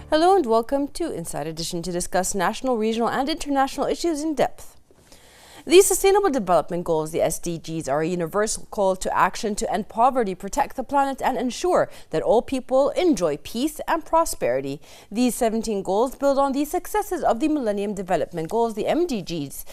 Hello and welcome to Inside Edition to discuss national, regional and international issues in depth. The Sustainable Development Goals, the SDGs, are a universal call to action to end poverty, protect the planet and ensure that all people enjoy peace and prosperity. These 17 goals build on the successes of the Millennium Development Goals, the MDGs,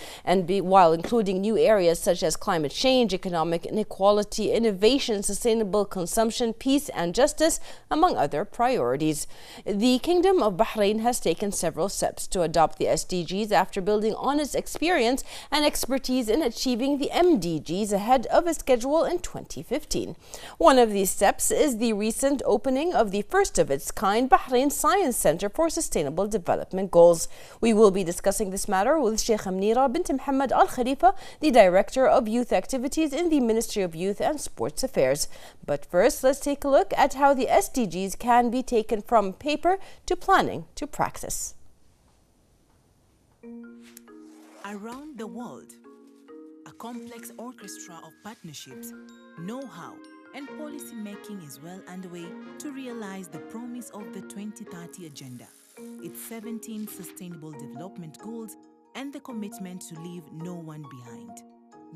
while including new areas such as climate change, economic inequality, innovation, sustainable consumption, peace and justice, among other priorities. The Kingdom of Bahrain has taken several steps to adopt the SDGs after building on its experience and expertise in achieving the MDGs ahead of a schedule in 2015. One of these steps is the recent opening of the first of its kind Bahrain Science Center for Sustainable Development Goals. We will be discussing this matter with Shaikha Muneera bint Mohammed Khalifa, the Director of Youth Activities in the Ministry of Youth and Sports Affairs. But first, let's take a look at how the SDGs can be taken from paper to planning to practice. Around the world, a complex orchestra of partnerships, know-how, and policy making is well underway to realize the promise of the 2030 Agenda, its 17 Sustainable Development Goals, and the commitment to leave no one behind.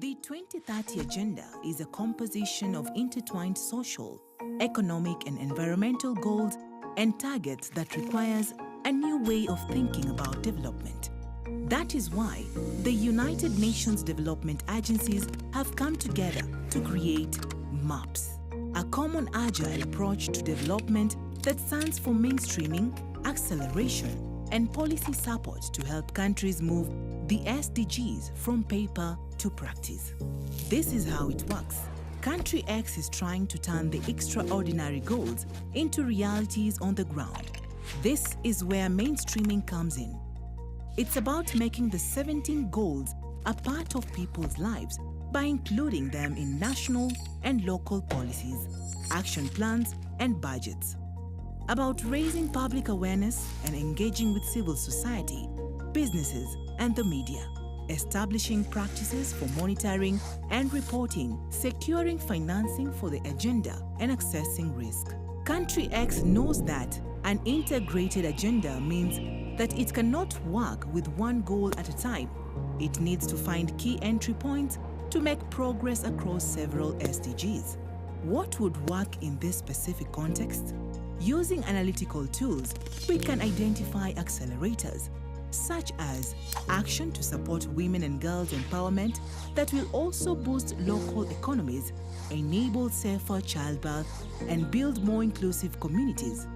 The 2030 Agenda is a composition of intertwined social, economic, and environmental goals and targets that requires a new way of thinking about development. That is why the United Nations development agencies have come together to create MAPS, a common agile approach to development that stands for mainstreaming, acceleration, and policy support to help countries move the SDGs from paper to practice. This is how it works. Country X is trying to turn the extraordinary goals into realities on the ground. This is where mainstreaming comes in. It's about making the 17 goals a part of people's lives by including them in national and local policies, action plans, and budgets. About raising public awareness and engaging with civil society, businesses, and the media, establishing practices for monitoring and reporting, securing financing for the agenda, and assessing risk. Country X knows that an integrated agenda means that it cannot work with one goal at a time. It needs to find key entry points to make progress across several SDGs. What would work in this specific context? Using analytical tools, we can identify accelerators, such as action to support women and girls' empowerment that will also boost local economies, enable safer childbirth, and build more inclusive communities.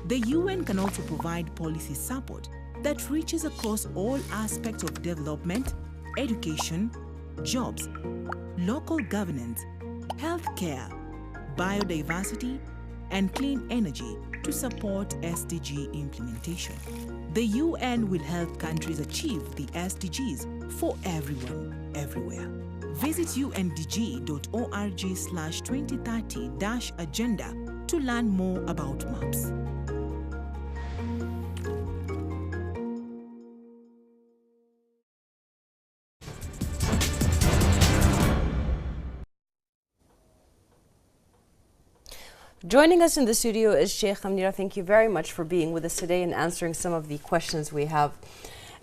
The UN can also provide policy support that reaches across all aspects of development, education, jobs, local governance, healthcare, biodiversity, and clean energy to support SDG implementation. The UN will help countries achieve the SDGs for everyone, everywhere. Visit undg.org/2030-agenda to learn more about MAPS. Joining us in the studio is Shaikha Muneera. Thank you very much for being with us today and answering some of the questions we have.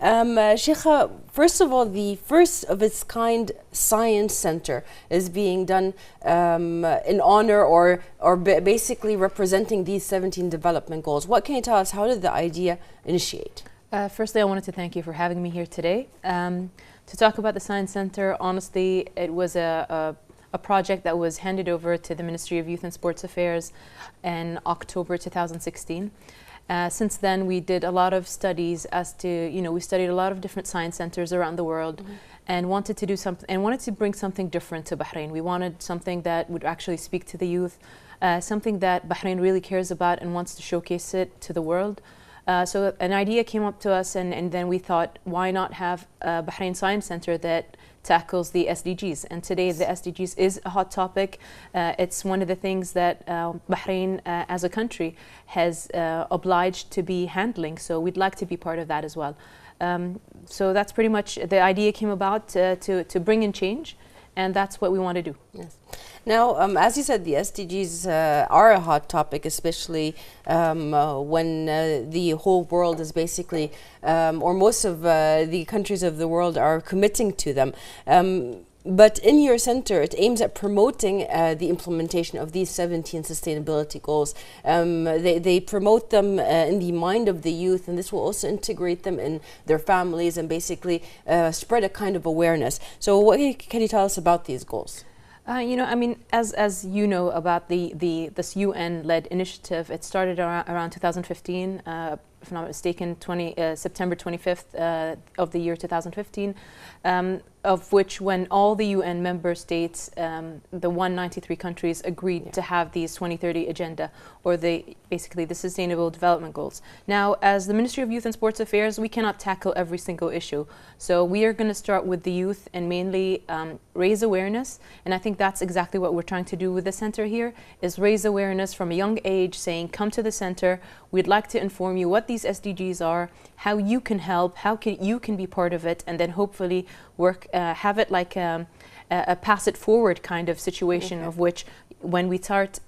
Shaikha, first of all, the first of its kind science center is being done in honor or basically representing these 17 development goals. What can you tell us? How did the idea initiate? Firstly, I wanted to thank you for having me here today. To talk about the Science Center, honestly, it was a project that was handed over to the Ministry of Youth and Sports Affairs in October 2016. Since then, we did a lot of studies as to, we studied a lot of different science centers around the world and wanted to do something, and wanted to bring something different to Bahrain. We wanted something that would actually speak to the youth, something that Bahrain really cares about and wants to showcase it to the world. So an idea came up to us, and then we thought, why not have a Bahrain Science Center that tackles the SDGs? And today the SDGs is a hot topic. It's one of the things that Bahrain as a country has obliged to be handling, so we'd like to be part of that as well. So that's pretty much the idea came about, to bring in change and that's what we want to do. Yes. Now, as you said, the SDGs are a hot topic, especially when the whole world is basically, or most of the countries of the world are committing to them. But in your center, it aims at promoting the implementation of these 17 sustainability goals. They promote them in the mind of the youth, and this will also integrate them in their families and basically spread a kind of awareness. So what can you tell us about these goals? You know, I mean, as you know about this UN-led initiative, it started around 2015, if I'm not mistaken, September 25th of the year 2015, of which when all the UN member states, the 193 countries agreed to have these 2030 agenda, or basically the Sustainable Development Goals. Now, as the Ministry of Youth and Sports Affairs, we cannot tackle every single issue. So we are going to start with the youth and mainly raise awareness. And I think that's exactly what we're trying to do with the center here, is raise awareness from a young age, saying, come to the center. We'd like to inform you what these SDGs are, how you can help, you can be part of it, and then hopefully work, have it like a pass it forward kind of situation, of which when we start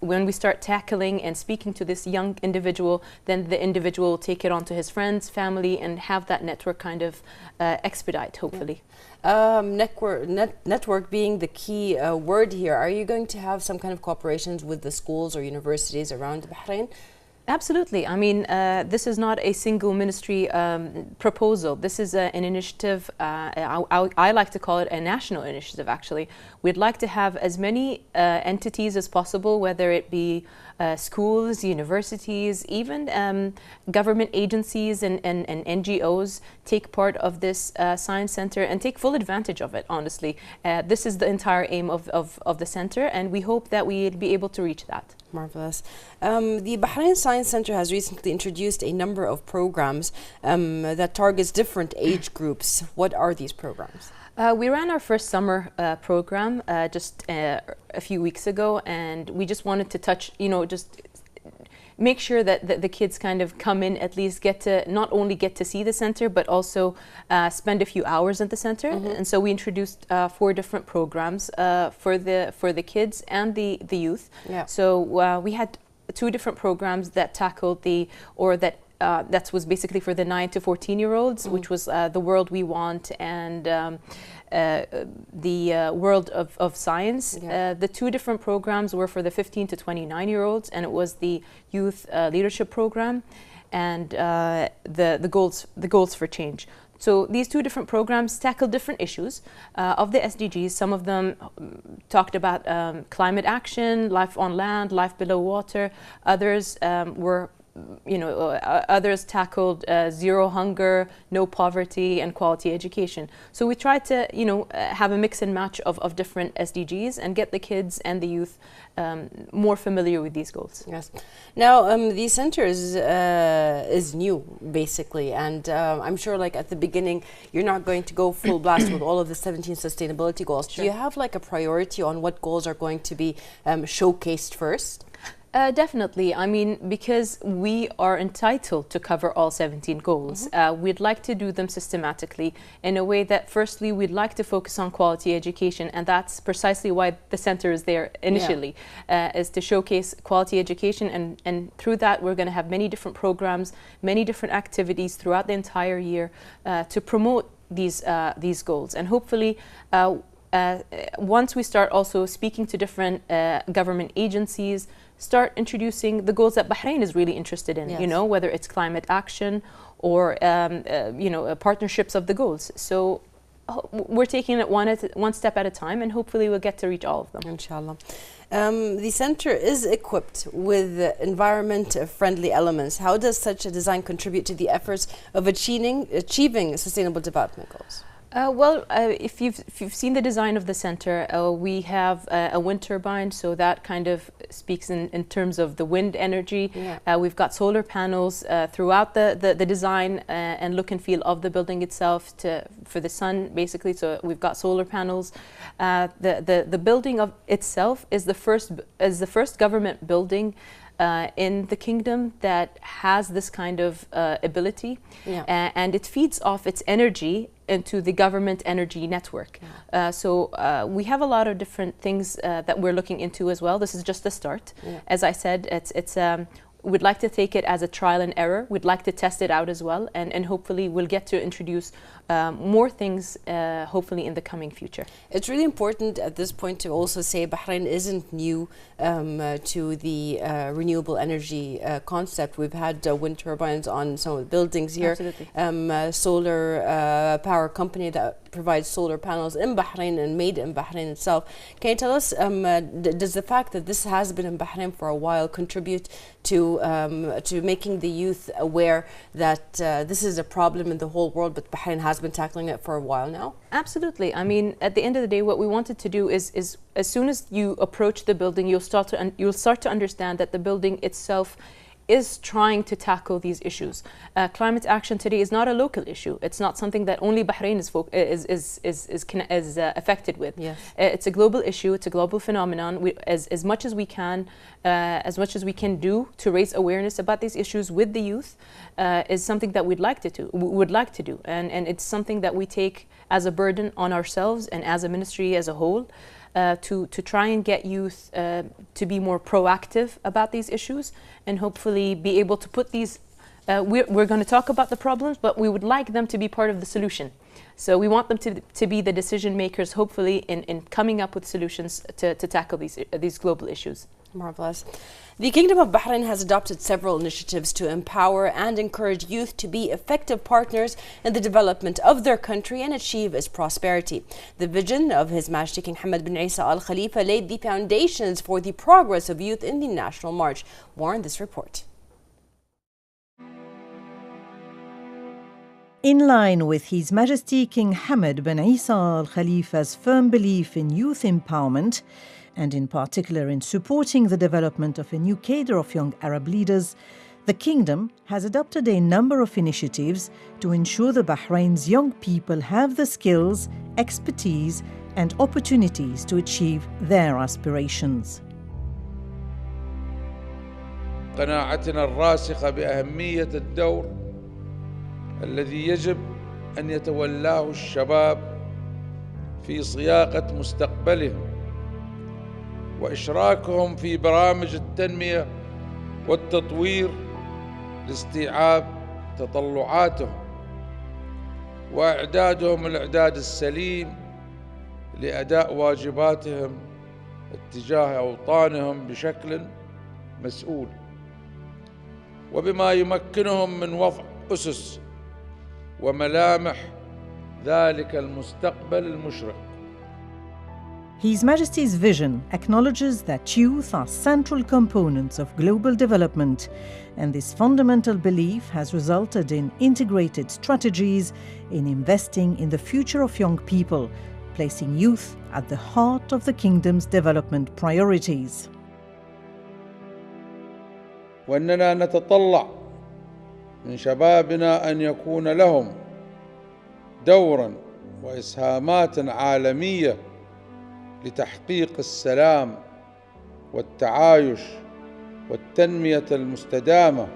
tackling and speaking to this young individual, then the individual will take it on to his friends, family, and have that network kind of expedite, hopefully. Network being the key word here. Are you going to have some kind of cooperations with the schools or universities around Bahrain? Absolutely. I mean, this is not a single ministry proposal. This is an initiative, I like to call it a national initiative, actually. We'd like to have as many entities as possible, whether it be schools, universities, even government agencies and NGOs take part of this science center and take full advantage of it, honestly. This is the entire aim of the center, and we hope that we'll be able to reach that. Marvelous. The Bahrain Science Center has recently introduced a number of programs that targets different age groups. What are these programs? We ran our first summer program just a few weeks ago, and we just wanted to touch, just make sure that the kids kind of come in, at least not only get to see the center, but also spend a few hours at the center. And so we introduced 4 different programs for the kids and the youth. So we had 2 different programs that tackled that was basically for the 9 to 14-year-olds, which was The World We Want and the World of Science. The 2 different programs were for the 15 to 29-year-olds, and it was the Youth Leadership Program and the Goals for Change. So these 2 different programs tackle different issues of the SDGs. Some of them talked about climate action, life on land, life below water. Others were others tackled zero hunger, no poverty, and quality education. So we tried to, have a mix and match of different SDGs and get the kids and the youth more familiar with these goals. Yes. Now, the center is new, basically, and I'm sure, like at the beginning, you're not going to go full blast with all of the 17 sustainability goals. Sure. Do you have like a priority on what goals are going to be showcased first? Definitely. I mean, because we are entitled to cover all 17 goals, we'd like to do them systematically in a way that, firstly, we'd like to focus on quality education, and that's precisely why the center is there initially, is to showcase quality education, and through that we're going to have many different programs, many different activities throughout the entire year to promote these goals. And hopefully, once we start also speaking to different government agencies, start introducing the goals that Bahrain is really interested in, whether it's climate action or, partnerships of the goals. So we're taking it one step at a time, and hopefully we'll get to reach all of them. Inshallah. The center is equipped with environment-friendly elements. How does such a design contribute to the efforts of achieving sustainable development goals? If you've seen the design of the center, we have a wind turbine, so that kind of speaks in terms of the wind energy. We've got solar panels throughout the design and look and feel of the building itself for the sun, basically. So we've got solar panels. The building of itself is the first government building in the kingdom that has this kind of ability, and it feeds off its energy into the government energy network. So we have a lot of different things that we're looking into as well. This is just the start. As I said, we'd like to take it as a trial and error. We'd like to test it out as well, and hopefully we'll get to introduce more things hopefully in the coming future. It's really important at this point to also say Bahrain isn't new to the renewable energy concept. We've had wind turbines on some of the buildings here. Absolutely. Solar power company that provides solar panels in Bahrain and made in Bahrain itself. Can you tell us, does the fact that this has been in Bahrain for a while contribute to making the youth aware that this is a problem in the whole world, but Bahrain has been tackling it for a while now? Absolutely. I mean, at the end of the day, what we wanted to do is as soon as you approach the building, you'll start to understand that the building itself is trying to tackle these issues. Climate action today is not a local issue. It's not something that only Bahrain is affected with. Yes. It's a global issue. It's a global phenomenon. As much as we can do to raise awareness about these issues with the youth, is something that would like to do, and it's something that we take as a burden on ourselves and as a ministry as a whole. To try and get youth to be more proactive about these issues, and hopefully be able to put these, we're going to talk about the problems, but we would like them to be part of the solution. So we want them to be the decision makers, hopefully, in coming up with solutions to tackle these global issues. Marvelous. The Kingdom of Bahrain has adopted several initiatives to empower and encourage youth to be effective partners in the development of their country and achieve its prosperity. The vision of His Majesty King Hamad bin Isa Al Khalifa laid the foundations for the progress of youth in the National March. More in this report. In line with His Majesty King Hamad bin Isa Al Khalifa's firm belief in youth empowerment, and in particular in supporting the development of a new cadre of young Arab leaders, the Kingdom has adopted a number of initiatives to ensure that Bahrain's young people have the skills, expertise and opportunities to achieve their aspirations. قناعتنا الراسخة بأهمية الدور الذي يجب أن يتولاه الشباب في صياغة مستقبلهم وإشراكهم في برامج التنمية والتطوير لاستيعاب تطلعاتهم وإعدادهم الإعداد السليم لأداء واجباتهم اتجاه أوطانهم بشكل مسؤول وبما يمكنهم من وضع أسس وملامح ذلك المستقبل المشرق. His Majesty's vision acknowledges that youth are central components of global development, and this fundamental belief has resulted in integrated strategies in investing in the future of young people, placing youth at the heart of the Kingdom's development priorities. وأننا نتطلع من شبابنا أن يكون لهم دورا وإسهامات عالمية لتحقيق السلام والتعايش والتنمية المستدامة.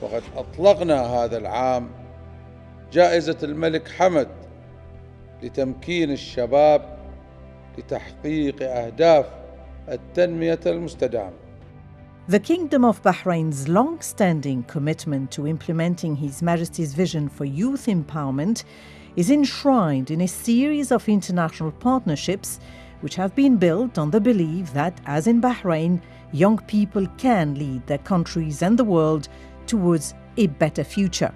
وقد أطلقنا هذا العام جائزة الملك حمد لتمكين الشباب لتحقيق أهداف التنمية المستدامة. The Kingdom of Bahrain's long-standing commitment to implementing His Majesty's vision for youth empowerment is enshrined in a series of international partnerships which have been built on the belief that, as in Bahrain, young people can lead their countries and the world towards a better future.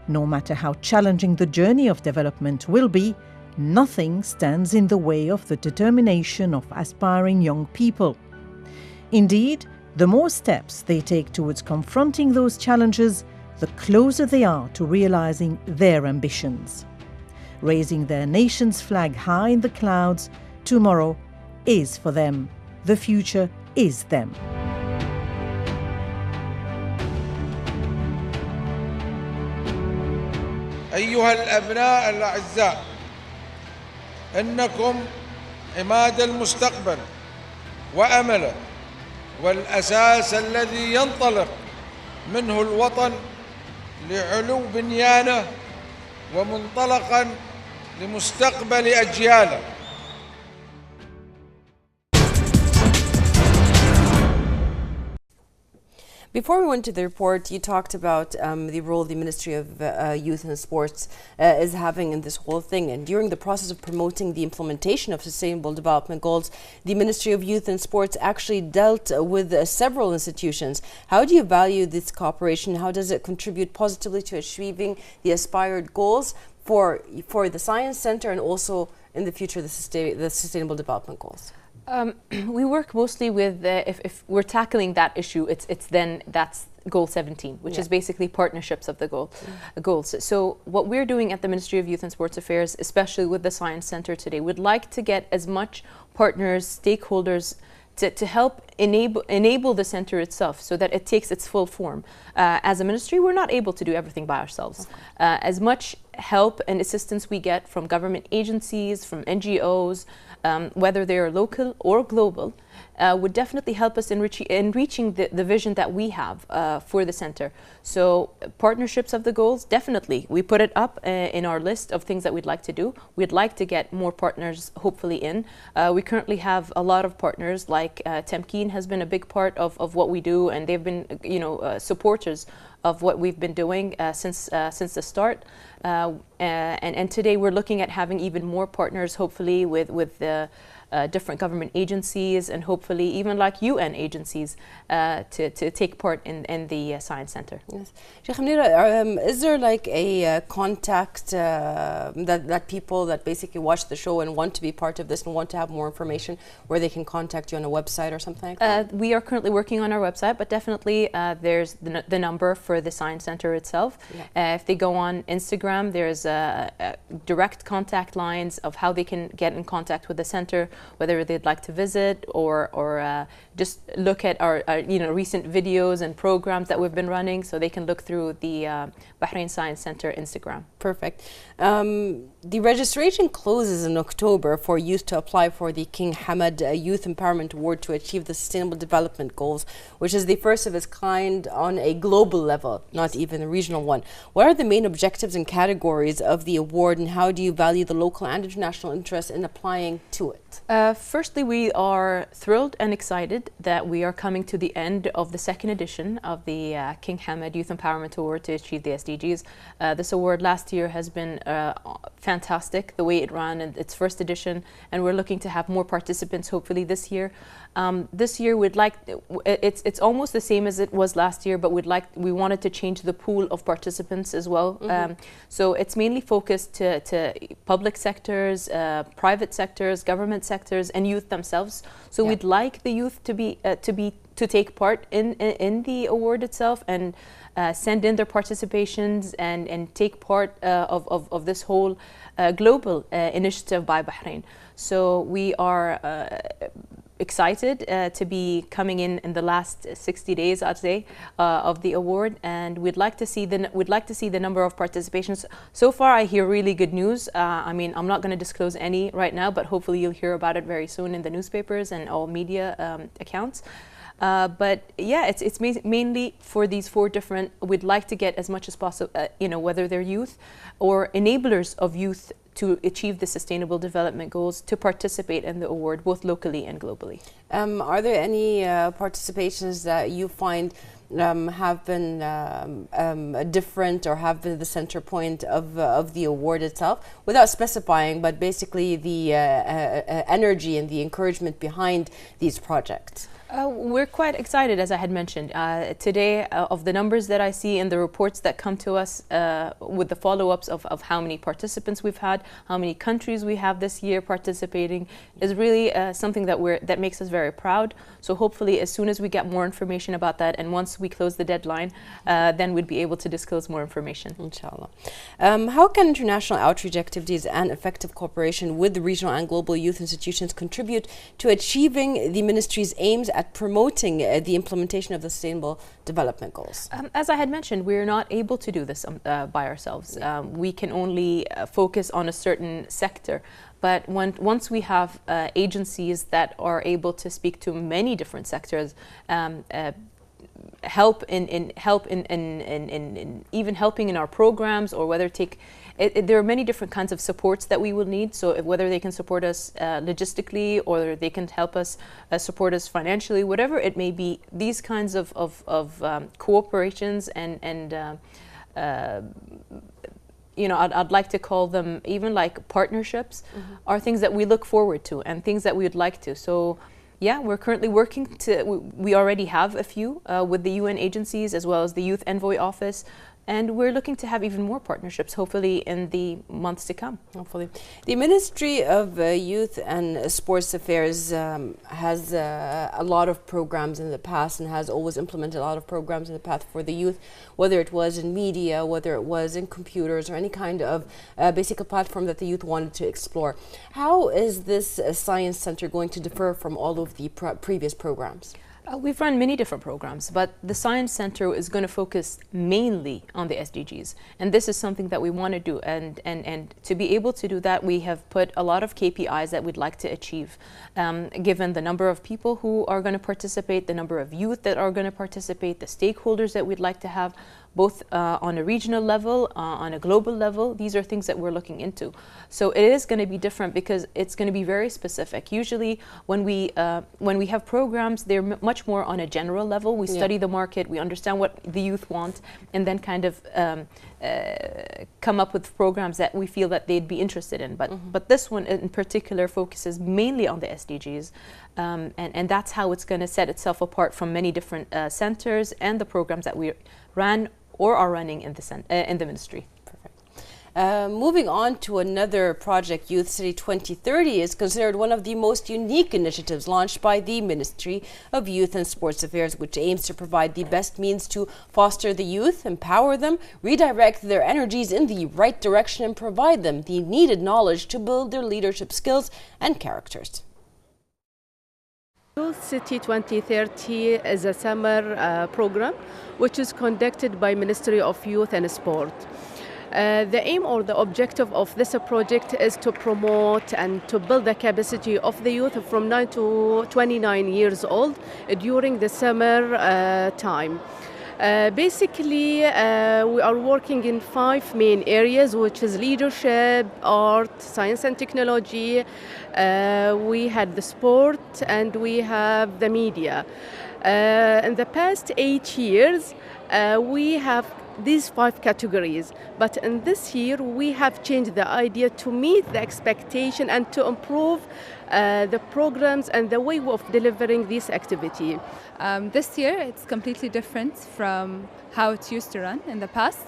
No matter how challenging the journey of development will be, nothing stands in the way of the determination of aspiring young people. Indeed, the more steps they take towards confronting those challenges, the closer they are to realizing their ambitions. Raising their nation's flag high in the clouds, tomorrow is for them. The future is them. أيها الأبناء الأعزاء، إنكم عماد المستقبل وأمله، والأساس الذي ينطلق منه الوطن لعلو بنيانه ومنطلقا لمستقبل أجياله. Before we went to the report, you talked about the role the Ministry of Youth and Sports is having in this whole thing. And during the process of promoting the implementation of Sustainable Development Goals, the Ministry of Youth and Sports actually dealt with several institutions. How do you value this cooperation? How does it contribute positively to achieving the aspired goals for the Science Center and also in the future the Sustainable Development Goals? We work mostly with, if we're tackling that issue, that's Goal 17, which is basically partnerships of the goals. So what we're doing at the Ministry of Youth and Sports Affairs, especially with the Science Center today, we'd like to get as much partners, stakeholders, to help enable the center itself so that it takes its full form. As a ministry, we're not able to do everything by ourselves. As much help and assistance we get from government agencies, from NGOs, whether they are local or global, would definitely help us in reaching the vision that we have for the center. So partnerships of the goals, definitely. We put it up in our list of things that we'd like to do. We'd like to get more partners hopefully in. We currently have a lot of partners, like Temkeen has been a big part of what we do, and they've been supporters of what we've been doing since the start. And today we're looking at having even more partners, hopefully with the different government agencies and hopefully even like UN agencies to take part in the Science Center. Yes. Shaikha Muneera, is there like a contact that people that basically watch the show and want to be part of this and want to have more information, where they can contact you on a website or something like that? We are currently working on our website, but definitely there's the number for the Science Center itself. Yeah. If they go on Instagram, there's direct contact lines of how they can get in contact with the center, whether they'd like to visit or just look at our recent videos and programs that we've been running, so they can look through the Bahrain Science Center Instagram. Perfect. The registration closes in October for youth to apply for the King Hamad Youth Empowerment Award to achieve the Sustainable Development Goals, which is the first of its kind on a global level, not even a regional one. What are the main objectives and categories of the award, and how do you value the local and international interest in applying to it? Firstly, we are thrilled and excited that we are coming to the end of the second edition of the King Hamad Youth Empowerment Award to achieve the SDGs. This award last year has been fantastic, the way it ran in its first edition, and we're looking to have more participants hopefully this year. This year we'd like, it's almost the same as it was last year, but we wanted to change the pool of participants as well. So it's mainly focused to public sectors, private sectors, government sectors, and youth themselves. So we'd like the youth to take part in the award itself and send in their participations and take part of this whole global initiative by Bahrain. So we are excited to be coming in the last 60 days, I'd say, of the award, and we'd like to see the number of participations. So far, I hear really good news. I mean, I'm not going to disclose any right now, but hopefully you'll hear about it very soon in the newspapers and all media accounts. But yeah, it's mainly for these four different. We'd like to get as much as possible, whether they're youth or enablers of youth to achieve the Sustainable Development Goals, to participate in the award both locally and globally. Are there any participations that you find have been different or have been the center point of the award itself, without specifying, but basically the energy and the encouragement behind these projects? We're quite excited, as I had mentioned. Today, of the numbers that I see in the reports that come to us with the follow-ups of how many participants we've had, how many countries we have this year participating, is really something that makes us very proud. So hopefully, as soon as we get more information about that, and once we close the deadline, then we'd be able to disclose more information. Inshallah. How can international outreach activities and effective cooperation with the regional and global youth institutions contribute to achieving the ministry's aims at at promoting the implementation of the Sustainable Development Goals? As I had mentioned, we're not able to do this by ourselves. We can only focus on a certain sector. But once we have agencies that are able to speak to many different sectors, help in even helping in our programs, or whether there are many different kinds of supports that we will need. So whether they can support us logistically, or they can help us support us financially, whatever it may be, these kinds of cooperations and I'd like to call them even like partnerships, are things that we look forward to and things that we would like to. So yeah, we're currently working we already have a few with the UN agencies as well as the Youth Envoy Office. And we're looking to have even more partnerships, hopefully, in the months to come. Hopefully. The Ministry of Youth and Sports Affairs has a lot of programs in the past and has always implemented a lot of programs in the past for the youth, whether it was in media, whether it was in computers, or any kind of basic platform that the youth wanted to explore. How is this Science Center going to differ from all of the previous programs? We've run many different programs, but the Science Center is going to focus mainly on the SDGs. And this is something that we want to do. And to be able to do that, we have put a lot of KPIs that we'd like to achieve, given the number of people who are going to participate, the number of youth that are going to participate, the stakeholders that we'd like to have, both on a regional level, on a global level. These are things that we're looking into. So it is going to be different because it's going to be very specific. Usually when we have programs, they're much more on a general level. We study the market, we understand what the youth want, and then kind of come up with programs that we feel that they'd be interested in. But this one in particular focuses mainly on the SDGs. And that's how it's going to set itself apart from many different centers and the programs that we ran or are running in the ministry. Perfect. Moving on to another project, Youth City 2030 is considered one of the most unique initiatives launched by the Ministry of Youth and Sports Affairs, which aims to provide the best means to foster the youth, empower them, redirect their energies in the right direction, and provide them the needed knowledge to build their leadership skills and characters. Youth City 2030 is a summer program which is conducted by Ministry of Youth and Sport. The aim or the objective of this project is to promote and to build the capacity of the youth from 9 to 29 years old during the summer time. Basically, we are working in 5 main areas, which is leadership, art, science and technology. We have the sport and we have the media. In the past 8 years, we have these 5 categories, but in this year we have changed the idea to meet the expectation and to improve the programs and the way of delivering this activity. This year it's completely different from how it used to run in the past.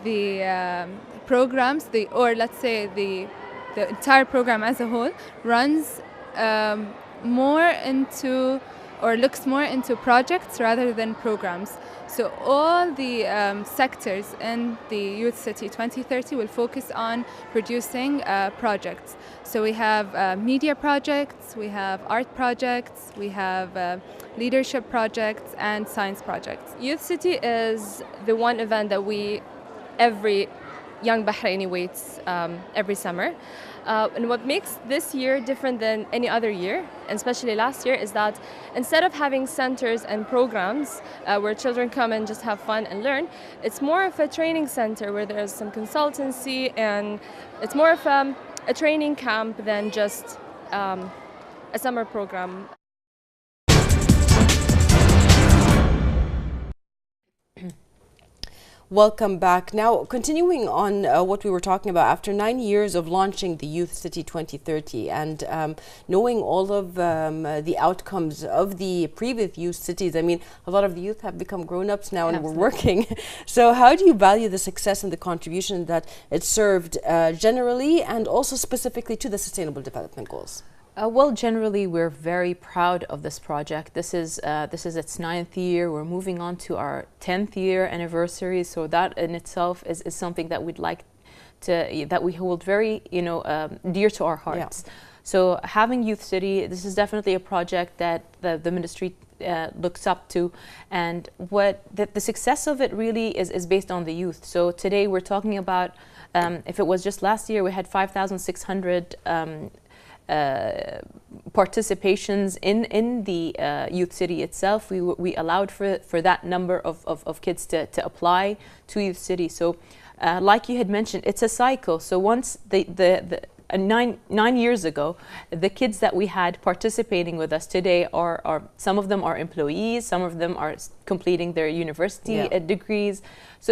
The programs, or let's say the entire program as a whole, runs more into or looks more into projects rather than programs. So all the sectors in the Youth City 2030 will focus on producing projects. So we have media projects, we have art projects, we have leadership projects and science projects. Youth City is the one event that every young Bahraini waits every summer. And what makes this year different than any other year, and especially last year, is that instead of having centers and programs where children come and just have fun and learn, it's more of a training center where there's some consultancy, and it's more of a training camp than just a summer program. Welcome back. Now, continuing on what we were talking about, after 9 years of launching the Youth City 2030 and knowing all of the outcomes of the previous youth cities, I mean, a lot of the youth have become grown-ups now and we're working. So how do you value the success and the contribution that it served generally and also specifically to the Sustainable Development Goals? Well, generally, we're very proud of this project. This is its 9th year. We're moving on to our 10th year anniversary. So that in itself is something that we'd like to, that we hold very, dear to our hearts. Yeah. So having Youth City, this is definitely a project that the ministry looks up to, and what the success of it really is based on the youth. So today we're talking about, if it was just last year, we had 5,600 participations in the Youth City itself. We allowed for that number of kids to apply to Youth City. So like you had mentioned, it's a cycle. So once nine years ago, the kids that we had participating with us today are some of them are employees, some of them are completing their university degrees. So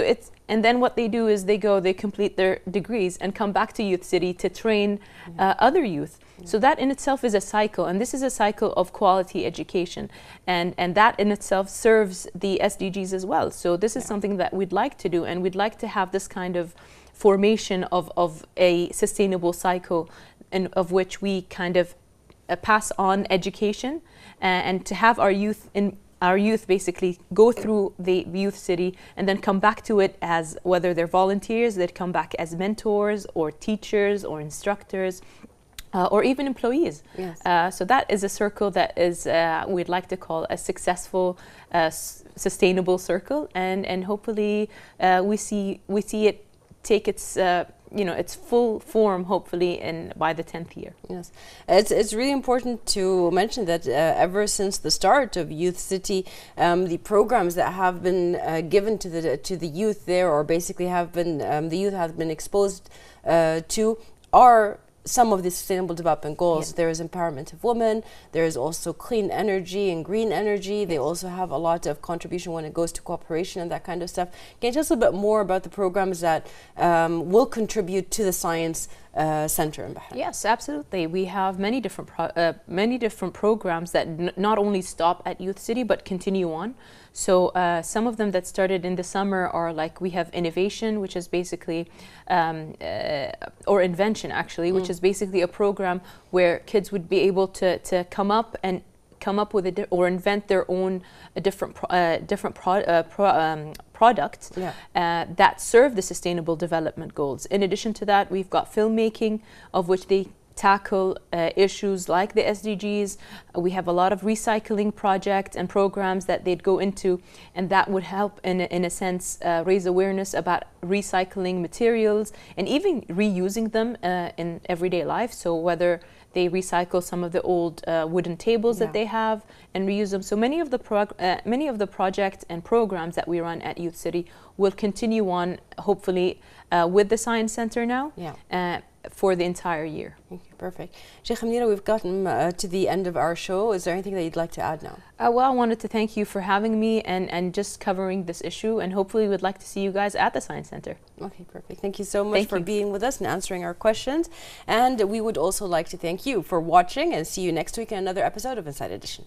and then what they do is they complete their degrees and come back to Youth City to train other youth. So that in itself is a cycle, and this is a cycle of quality education, and that in itself serves the SDGs as well. So this is something that we'd like to do, and we'd like to have this kind of formation of a sustainable cycle, of which we kind of pass on education, and to have our youth basically go through the Youth City and then come back to it as, whether they're volunteers, they'd come back as mentors or teachers or instructors, or even employees. Yes. So that is a circle that is we'd like to call a successful, sustainable circle, and hopefully we see it take its its full form, hopefully by the 10th year. Yes, it's really important to mention that ever since the start of Youth City, the programs that have been given to the youth there, or basically have been the youth have been exposed to, are some of the Sustainable Development Goals. There is empowerment of women, there is also clean energy and green energy. They also have a lot of contribution when it goes to cooperation and that kind of stuff. Can you tell us a little bit more about the programs that will contribute to the Science Center in Bahrain? Yes, absolutely. We have many different programs that not only stop at Youth City but continue on. So some of them that started in the summer are like, we have innovation, which is basically, or invention actually, which is basically a program where kids would be able to come up with or invent their own different products that serve the Sustainable Development Goals. In addition to that, we've got filmmaking, of which they tackle issues like the SDGs. We have a lot of recycling projects and programs that they'd go into, and that would help in a sense raise awareness about recycling materials and even reusing them in everyday life. So whether they recycle some of the old wooden tables that they have and reuse them. So many of the projects and programs that we run at Youth City will continue on, hopefully with the Science Center now. For the entire year. Okay, perfect. Shaikha Muneera, we've gotten to the end of our show. Is there anything that you'd like to add now? Well, I wanted to thank you for having me and just covering this issue, and hopefully we'd like to see you guys at the Science Center. Okay, perfect. Thank you so much for being with us and answering our questions. And we would also like to thank you for watching, and see you next week in another episode of Inside Edition.